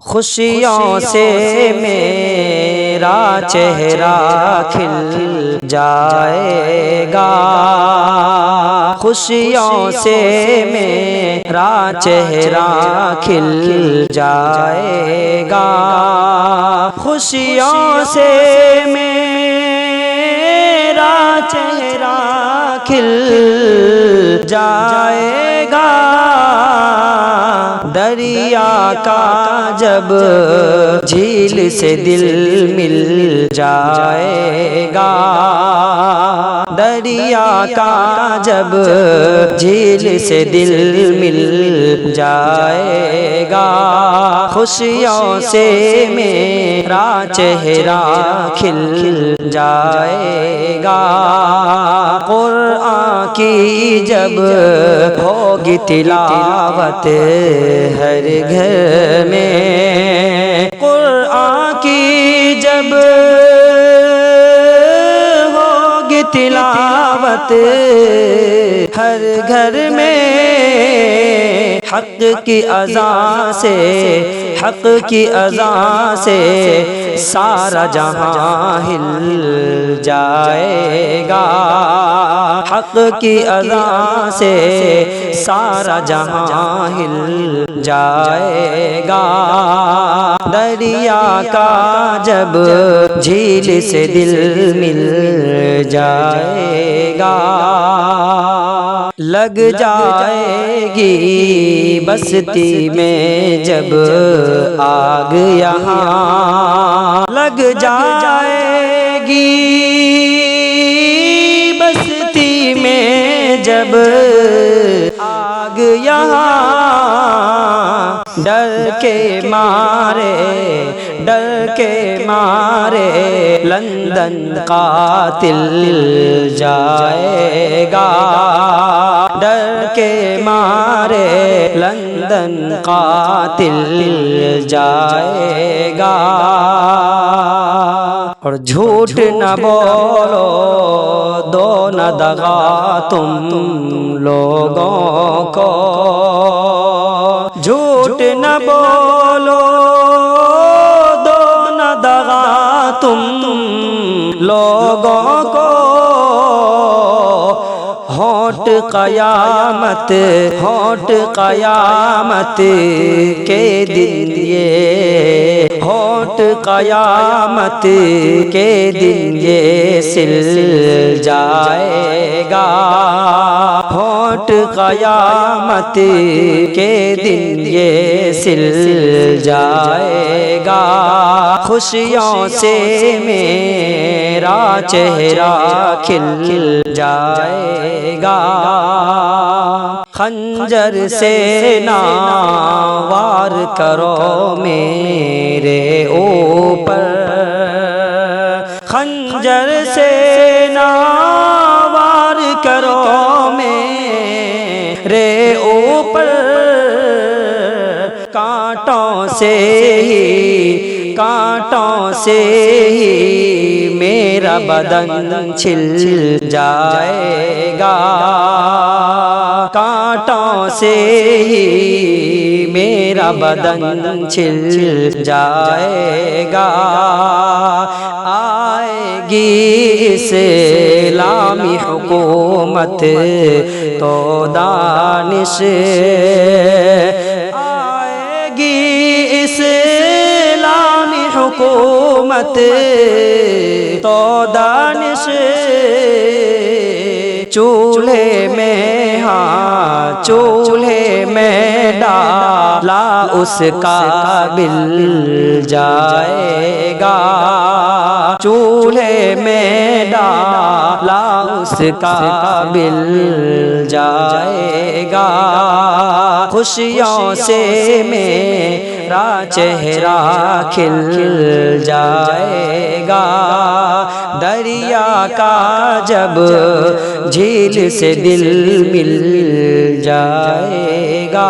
خوشیوں سے میرا چہرہ کھل جائے گا، خوشیوں سے میرا چہرہ کھل جائے گا، خوشیوں سے میرا چہرہ کھل جائے گا، دریا کا جب جھیل سے دل مل جائے گا، دریا کا جب جھیل سے دل مل جائے گا، خوشیوں سے میرا چہرہ کھل جائے گا، قرآن کی جب ہوگی تلاوت ہر گھر میں، قرآن کی جب ہوگی تلاوت ہر گھر میں، حق کی اذان سے، حق کی اذان سے سارا جہاں ہل جائے گا، حق کی اذان سے سارا جہاں ہل جائے گا، دریا کا جب جھیل سے دل مل جائے گا، لگ جائے گی بستی میں جب آگ یہاں، لگ جائے گی بستی میں جب آگ یہاں، ڈر کے مارے، ڈر کے مارے لندن قاتل جائے گا، ڈر کے مارے لندن قاتل جائے گا، اور جھوٹ نہ بولو دو نہ دغا تم لوگوں کو، جھوٹ نہ بولو دو نہ دغا تم لوگوں کو، ہوٹ قیامت، ہوٹ قیامت کے دن یہ، ہوٹ قیامت کے دن یہ سل جائے گا، ہوٹ قیامت کے دن یہ سل جائے گا، خوشیوں سے میرا چہرہ کھل جائے گا، خنجر سے نہ وار کرو میرے اوپر، خنجر سے نہ وار کرو میرے اوپر، کانٹوں سے ہی، کانٹوں سے ہی میرا بدن چھل جائے گا، کانٹوں سے ہی میرا بدن چھل جائے گا، آئے گی اسلامی حکومت تو دانش، آئے گی اسلامی حکومت تو دانش، چولہے میں، ہاں چولہے میں ڈالا اس کا بل جائے گا، چولہے میں ڈالا اس کا بل جائے گا، خوشیوں سے میرا چہرہ کھل جائے گا، دریا کا جب جھیل سے دل مل جائے گا۔